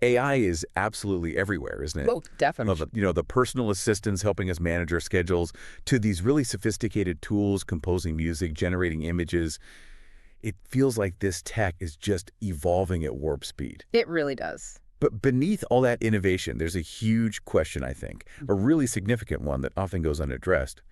AI is absolutely everywhere, isn't it? Oh, definitely. The personal assistants helping us manage our schedules to these really sophisticated tools, composing music, generating images. It feels like this tech is just evolving at warp speed. It really does. But beneath all that innovation, there's a huge question, I think, a really significant one that often goes unaddressed.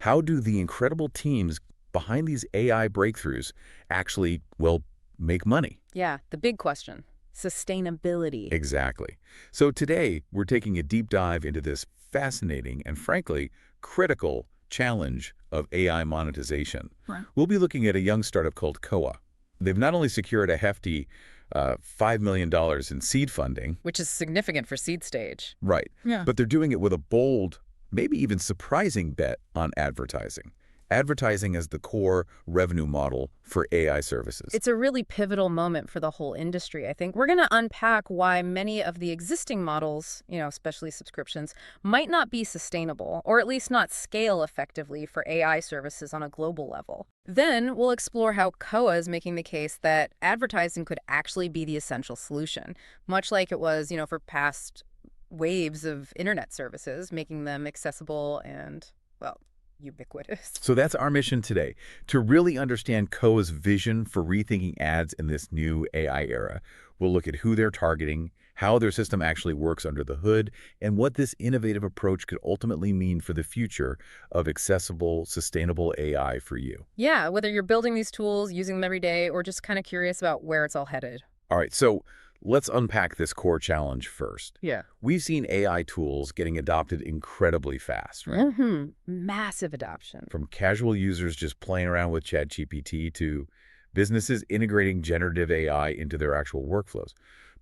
How do the incredible teams behind these AI breakthroughs actually, well, make money? Yeah, the big question. Sustainability. Exactly. So today, we're taking a deep dive into this fascinating and, frankly, critical challenge of AI monetization. Right. We'll be looking at a young startup called Koah. They've not only secured a hefty $5 million in seed funding. Which is significant for seed stage. Right. Yeah. But they're doing it with a bold, maybe even surprising bet on advertising. Advertising as the core revenue model for AI services. It's a really pivotal moment for the whole industry, I think. We're going to unpack why many of the existing models, especially subscriptions, might not be sustainable, or at least not scale effectively for AI services on a global level. Then we'll explore how Koah is making the case that advertising could actually be the essential solution, much like it was, for past waves of internet services, making them accessible and, well, ubiquitous. So that's our mission today, to really understand Koah's vision for rethinking ads in this new AI era. We'll look at who they're targeting, how their system actually works under the hood, and what this innovative approach could ultimately mean for the future of accessible, sustainable AI for you. Yeah, whether you're building these tools, using them every day, or just kind of curious about where it's all headed. All right, so let's unpack this core challenge first. Yeah. We've seen AI tools getting adopted incredibly fast, right? Mm-hmm. Massive adoption. From casual users just playing around with ChatGPT to businesses integrating generative AI into their actual workflows.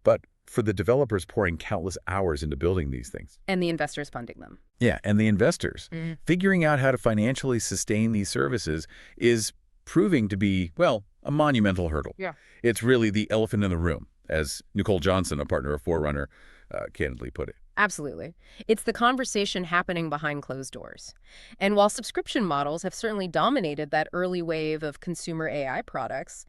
But for the developers pouring countless hours into building these things. And the investors funding them. Yeah, and the investors. Figuring out how to financially sustain these services is proving to be, well, a monumental hurdle. Yeah. It's really the elephant in the room, as Nicole Johnson, a partner of Forerunner, candidly put it. Absolutely. It's the conversation happening behind closed doors. And while subscription models have certainly dominated that early wave of consumer AI products,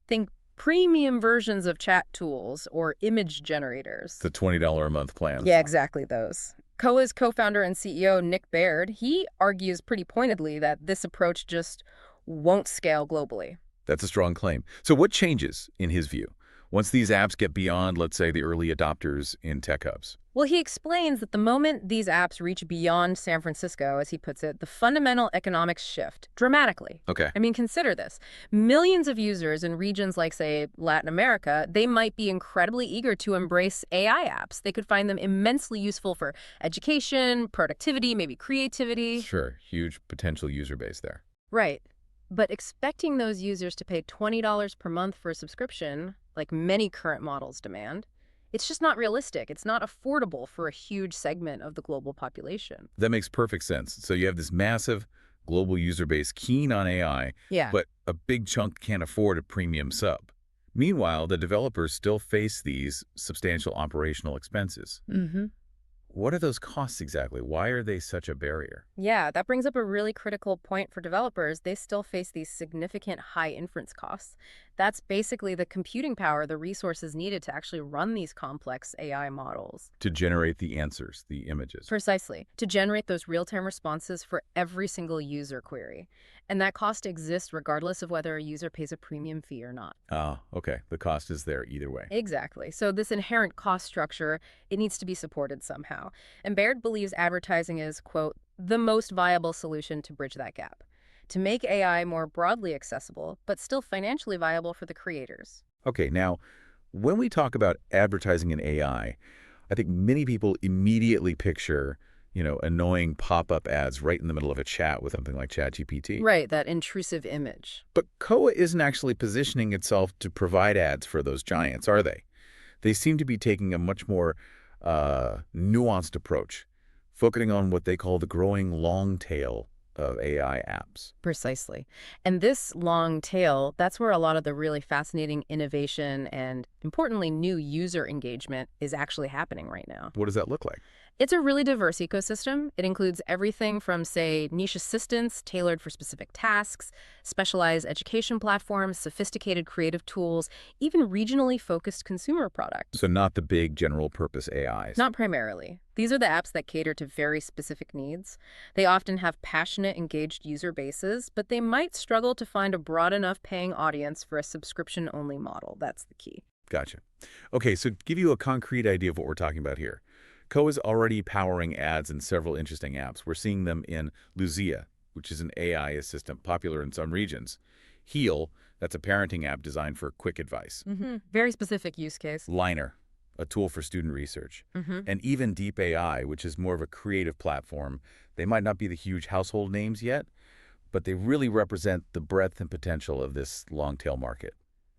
think premium versions of chat tools or image generators. The $20 a month plans. Yeah, exactly those. Koah's co-founder and CEO, Nick Baird, he argues pretty pointedly that this approach just won't scale globally. That's a strong claim. So what changes, in his view, once these apps get beyond, let's say, the early adopters in tech hubs? Well, he explains that the moment these apps reach beyond San Francisco, as he puts it, the fundamental economics shift dramatically. Okay. I mean, consider this. Millions of users in regions like, say, Latin America, they might be incredibly eager to embrace AI apps. They could find them immensely useful for education, productivity, maybe creativity. Sure. Huge potential user base there. Right. But expecting those users to pay $20 per month for a subscription, like many current models demand, it's just not realistic. It's not affordable for a huge segment of the global population. That makes perfect sense. So you have this massive global user base keen on AI, Yeah. but a big chunk can't afford a premium sub. Meanwhile, the developers still face these substantial operational expenses. Mm-hmm. What are those costs exactly? Why are they such a barrier? Yeah, that brings up a really critical point for developers. They still face these significant high inference costs. That's basically the computing power, the resources needed to actually run these complex AI models. To generate the answers, the images. Precisely, to generate those real-time responses for every single user query. And that cost exists regardless of whether a user pays a premium fee or not. Ah, okay. The cost is there either way. Exactly. So this inherent cost structure, it needs to be supported somehow. And Baird believes advertising is, quote, the most viable solution to bridge that gap, to make AI more broadly accessible, but still financially viable for the creators. Okay, now, when we talk about advertising in AI, I think many people immediately picture, annoying pop-up ads right in the middle of a chat with something like ChatGPT. Right, that intrusive image. But Koah isn't actually positioning itself to provide ads for those giants, are they? They seem to be taking a much more nuanced approach, focusing on what they call the growing long tail of AI apps. Precisely. And this long tail, that's where a lot of the really fascinating innovation and, importantly, new user engagement is actually happening right now. What does that look like? It's a really diverse ecosystem. It includes everything from, say, niche assistants tailored for specific tasks, specialized education platforms, sophisticated creative tools, even regionally focused consumer So products. not the big general purpose AIs. Not primarily. These are the apps that cater to very specific needs. They often have passionate, engaged user bases, but they might struggle to find a broad enough paying audience for a subscription-only model. That's the key. Gotcha. Okay, so to give you a concrete idea of what we're talking about here. Koa is already powering ads in several interesting apps. We're seeing them in Lucia, which is an AI assistant popular in some regions. Heal, that's a parenting app designed for quick advice. Very specific use case. Liner, a tool for student research. Mm-hmm. And even Deep AI, which is more of a creative platform. They might not be the huge household names yet, but they really represent the breadth and potential of this long-tail market.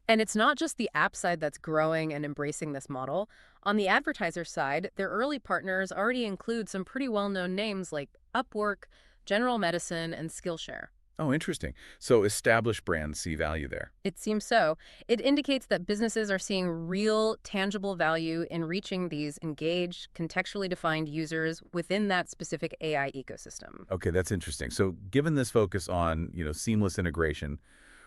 And it's not just the app side that's growing and embracing this model. On the advertiser side, their early partners already include some pretty well-known names like Upwork, General Medicine, and Skillshare. Oh, interesting. So established brands see value there. It seems so. It indicates that businesses are seeing real, tangible value in reaching these engaged, contextually defined users within that specific AI ecosystem. Okay, that's interesting. So given this focus on, seamless integration,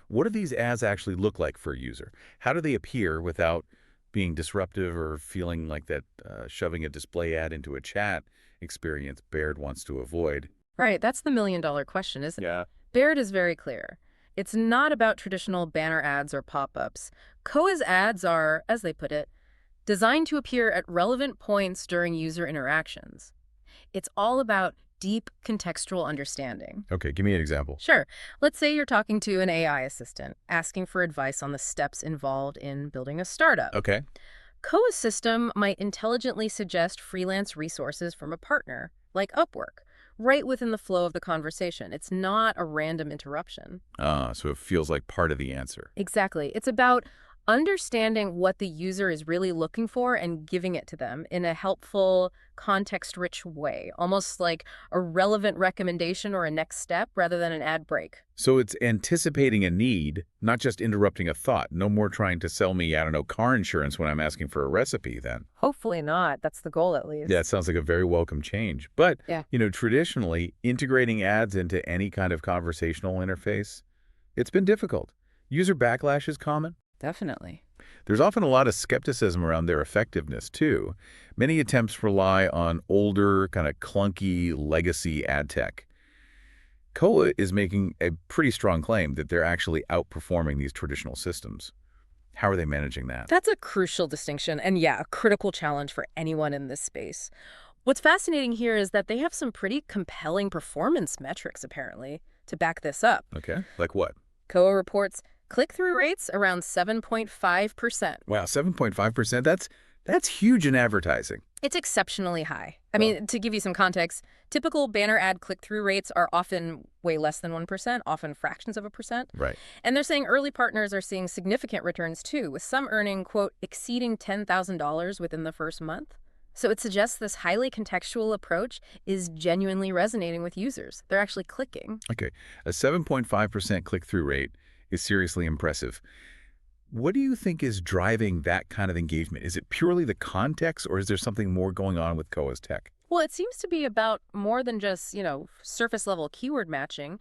what do these ads actually look like for a user? How do they appear without being disruptive or feeling like that shoving a display ad into a chat experience Baird wants to avoid? Right, that's the million-dollar question, isn't it? Yeah. Baird is very clear. It's not about traditional banner ads or pop-ups. Koa's ads are, as they put it, designed to appear at relevant points during user interactions. It's all about deep contextual understanding. Okay, give me an example. Sure. Let's say you're talking to an AI assistant, asking for advice on the steps involved in building a startup. Okay. Koa's system might intelligently suggest freelance resources from a partner, like Upwork, right within the flow of the conversation. It's not a random interruption. So it feels like part of the answer. Exactly. It's about understanding what the user is really looking for and giving it to them in a helpful, context-rich way, almost like a relevant recommendation or a next step rather than an ad break. So it's anticipating a need, not just interrupting a thought. No more trying to sell me, car insurance when I'm asking for a recipe then. Hopefully not. That's the goal, at least. Yeah, it sounds like a very welcome change. But, Yeah. Traditionally, integrating ads into any kind of conversational interface, it's been difficult. User backlash is common. Definitely. There's often a lot of skepticism around their effectiveness, too. Many attempts rely on older, kind of clunky legacy ad tech. Koa is making a pretty strong claim that they're actually outperforming these traditional systems. How are they managing that? That's a crucial distinction and, yeah, a critical challenge for anyone in this space. What's fascinating here is that they have some pretty compelling performance metrics, apparently, to back this up. Okay, like what? Koa reports click-through rates around 7.5%. Wow, 7.5%? That's huge in advertising. It's exceptionally high. I mean, to give you some context, typical banner ad click-through rates are often way less than 1%, often fractions of a percent. Right. And they're saying early partners are seeing significant returns too, with some earning, quote, exceeding $10,000 within the first month. So it suggests this highly contextual approach is genuinely resonating with users. They're actually clicking. Okay, a 7.5% click-through rate is seriously impressive. What do you think is driving that kind of engagement? Is it purely the context, or is there something more going on with Koa's tech? Well, it seems to be about more than just, surface-level keyword matching.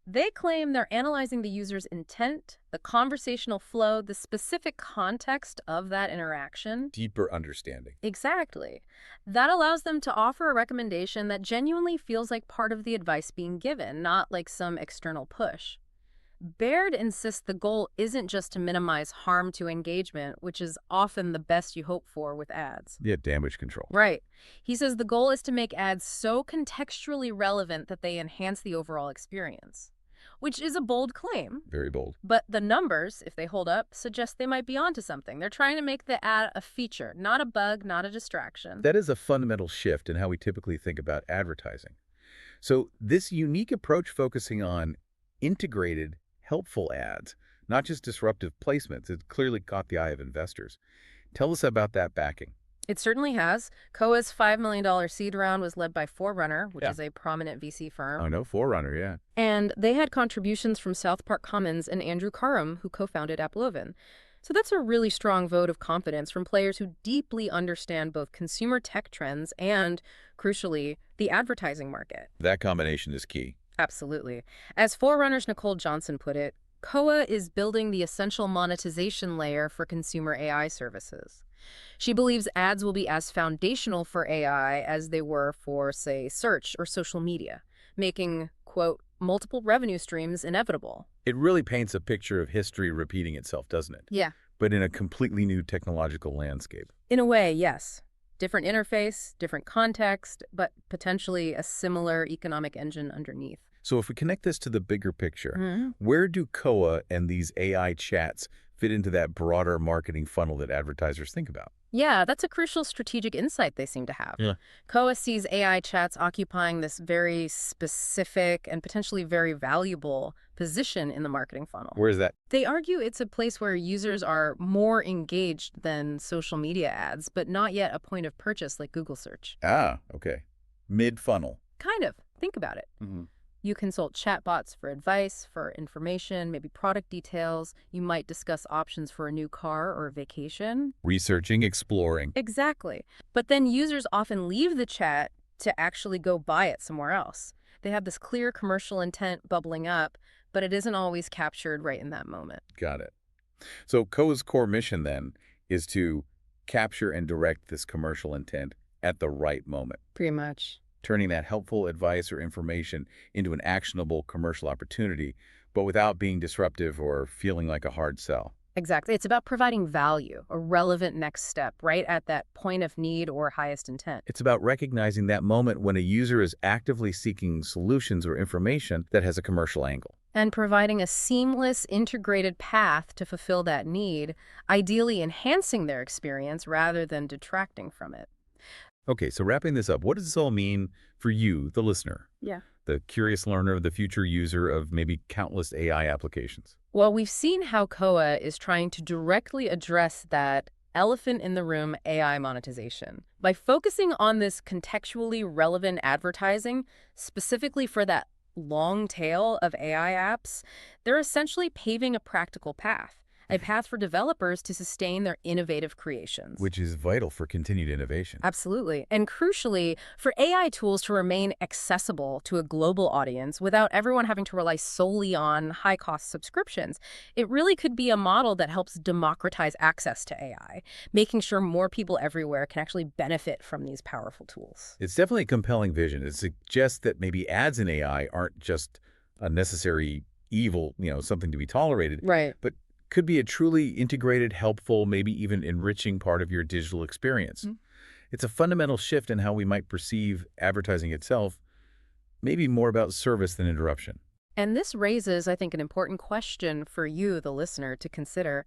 They claim they're analyzing the user's intent, the conversational flow, the specific context of that interaction. Deeper understanding. Exactly. That allows them to offer a recommendation that genuinely feels like part of the advice being given, not like some external push. Baird insists the goal isn't just to minimize harm to engagement, which is often the best you hope for with ads. Yeah, damage control. Right. He says the goal is to make ads so contextually relevant that they enhance the overall experience, which is a bold claim. Very bold. But the numbers, if they hold up, suggest they might be onto something. They're trying to make the ad a feature, not a bug, not a distraction. That is a fundamental shift in how we typically think about advertising. So this unique approach focusing on integrated, helpful ads, not just disruptive placements, it clearly caught the eye of investors. Tell us about that backing. It certainly has. Koa's $5 million seed round was led by Forerunner, which is a prominent VC firm. Oh, no, Forerunner, yeah. And they had contributions from South Park Commons and Andrew Carrum, who co-founded AppLovin. So that's a really strong vote of confidence from players who deeply understand both consumer tech trends and, crucially, the advertising market. That combination is key. Absolutely. As Forerunner's Nicole Johnson put it, Koah is building the essential monetization layer for consumer AI services. She believes ads will be as foundational for AI as they were for, say, search or social media, making, quote, multiple revenue streams inevitable. It really paints a picture of history repeating itself, doesn't it? Yeah. But in a completely new technological landscape. In a way, yes. Different interface, different context, but potentially a similar economic engine underneath. So if we connect this to the bigger picture, Mhm. where do Koa and these AI chats fit into that broader marketing funnel that advertisers think about? Yeah, that's a crucial strategic insight they seem to have. Yeah. Koa sees AI chats occupying this very specific and potentially very valuable position in the marketing funnel. Where is that? They argue it's a place where users are more engaged than social media ads, but not yet a point of purchase like Google search. Ah, okay. Mid-funnel. Kind of. Think about it. Mm-hmm. You consult chatbots for advice, for information, maybe product details. You might discuss options for a new car or a vacation. Researching, exploring. Exactly. But then users often leave the chat to actually go buy it somewhere else. They have this clear commercial intent bubbling up, but it isn't always captured right in that moment. Got it. So Koa's core mission then is to capture and direct this commercial intent at the right moment, Pretty much. turning that helpful advice or information into an actionable commercial opportunity, but without being disruptive or feeling like a hard sell. Exactly. It's about providing value, a relevant next step, right at that point of need or highest intent. It's about recognizing that moment when a user is actively seeking solutions or information that has a commercial angle. And providing a seamless, integrated path to fulfill that need, ideally enhancing their experience rather than detracting from it. Okay, so wrapping this up, what does this all mean for you, the listener, Yeah. the curious learner, the future user of maybe countless AI applications? Well, we've seen how Koa is trying to directly address that elephant in the room AI monetization by focusing on this contextually relevant advertising, specifically for that long tail of AI apps. They're essentially paving a practical path, a path for developers to sustain their innovative creations. Which is vital for continued innovation. Absolutely. And crucially, for AI tools to remain accessible to a global audience without everyone having to rely solely on high-cost subscriptions, it really could be a model that helps democratize access to AI, making sure more people everywhere can actually benefit from these powerful tools. It's definitely a compelling vision. It suggests that maybe ads in AI aren't just a necessary evil, something to be tolerated, Right. but could be a truly integrated, helpful, maybe even enriching part of your digital experience. Mhm. It's a fundamental shift in how we might perceive advertising itself, maybe more about service than interruption. And this raises, I think, an important question for you, the listener, to consider.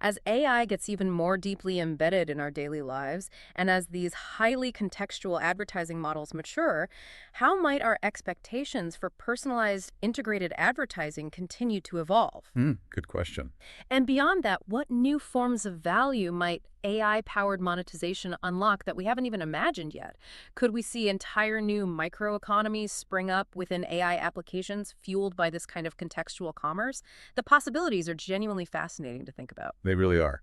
As AI gets even more deeply embedded in our daily lives, and as these highly contextual advertising models mature, how might our expectations for personalized, integrated advertising continue to evolve? Good question. And beyond that, what new forms of value might AI-powered monetization unlock that we haven't even imagined yet? Could we see entire new microeconomies spring up within AI applications fueled by this kind of contextual commerce? The possibilities are genuinely fascinating to think about. They really are.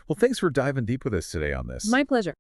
Well, thanks for diving deep with us today on this. My pleasure.